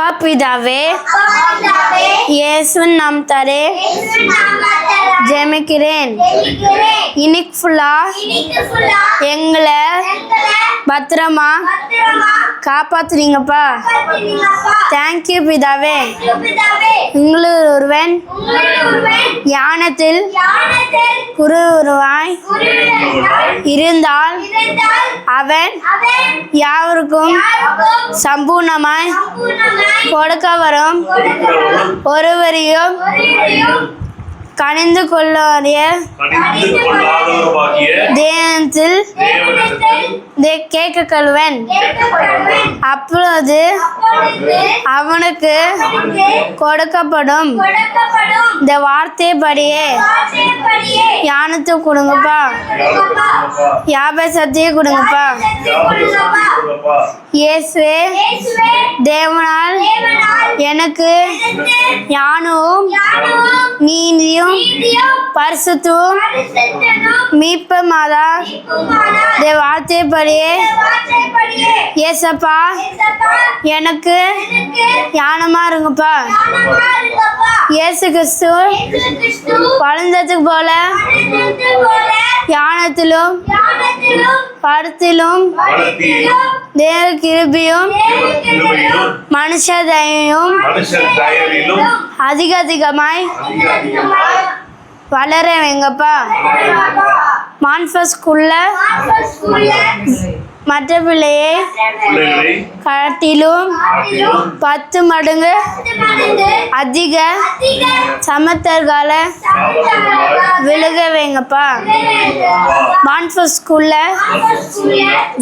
அப்பா பிதாவே இயேசுவின் நாமத்தாலே ஜெபிக்கிறேன். இன்னைக்கு ஃபுல்லா எங்களை பத்திரமா காப்பாத்துறீங்கப்பா. தேங்க்யூ பிதாவே. உங்களில் ஒருவன் ஞானத்தில் குருவாய் இருந்தால் அவன் யாவருக்கும் சம்பூர்ணமாய் கொடுக்க வரும் ஒருவரையும் கணிந்து கொள்ளாத தேவனிடத்தில் கேட்க கல்வன். அப்பொழுது அவனுக்கு கொடுக்கப்படும். இந்த வார்த்தைப்படியே ஞானத்தை கொடுங்கப்பா, யாபசத்தையும் கொடுங்கப்பா. இயேசுவே தேவனால் எனக்கு ஞானமும் நீதியும் பரிசுத்தமும் மீட்புமாதா வார்த்தைப்படியே ஏசப்பா எனக்கு ஞானமா இருங்கப்பா. இயேசு கிறிஸ்து வளர்ந்ததுக்கு போல ஞானத்திலும் படத்திலும் தேவ கிருபையும் மனுஷ தயவும் அதிகமாய் வளர வைங்கப்பா. மான்ஃபஸ் ஸ்கூல்ல மற்ற பிள்ளையை காட்டிலும் 10 மடங்கு அதிக சமத்தர்கால விழுக வைங்கப்பா. மான்ஃபஸ் ஸ்கூல்ல,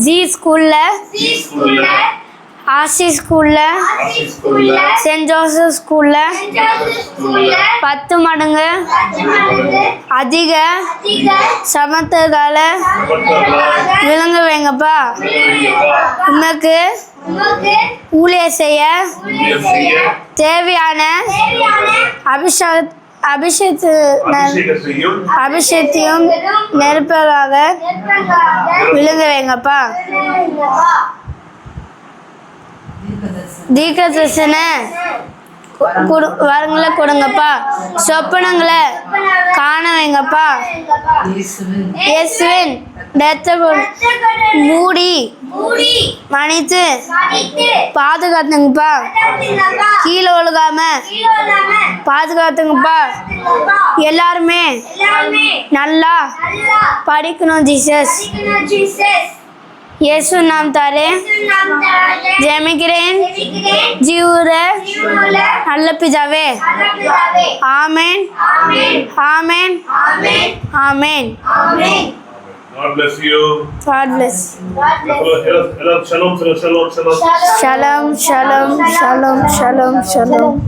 ஜி ஸ்கூல்ல, ஆசி ஸ்கூல்ல, சென்ட் ஜோசப் ஸ்கூல்ல 10 மடங்கு அதிக சமத்தர்கால விளங்க வைங்கப்பா. உனக்கு ஊழிய செய்ய தேவையான அபிஷேகத்தையும் நெருப்பதாக விளங்க வைங்கப்பா. தீர்க்கதரிசன வரங்களை கொடுங்கப்பா. சொப்பனங்களை காண வைங்கப்பா. இயேசுவின் மூடி மன்னித்து பாதுகாத்துங்கப்பா. கீழே ஒழுகாம பாதுகாத்துங்கப்பா. எல்லாருமே நல்லா படிக்கணும் ஜீசஸ். இயேசு நாமத்தாலே ஜெபிக்கிறேன் ஜீவுற நல்ல பிதாவே. ஆமென் ஆமென் ஆமென். God bless you. God bless. Shalom, shalom, shalom. Shalom, shalom, shalom, shalom, shalom.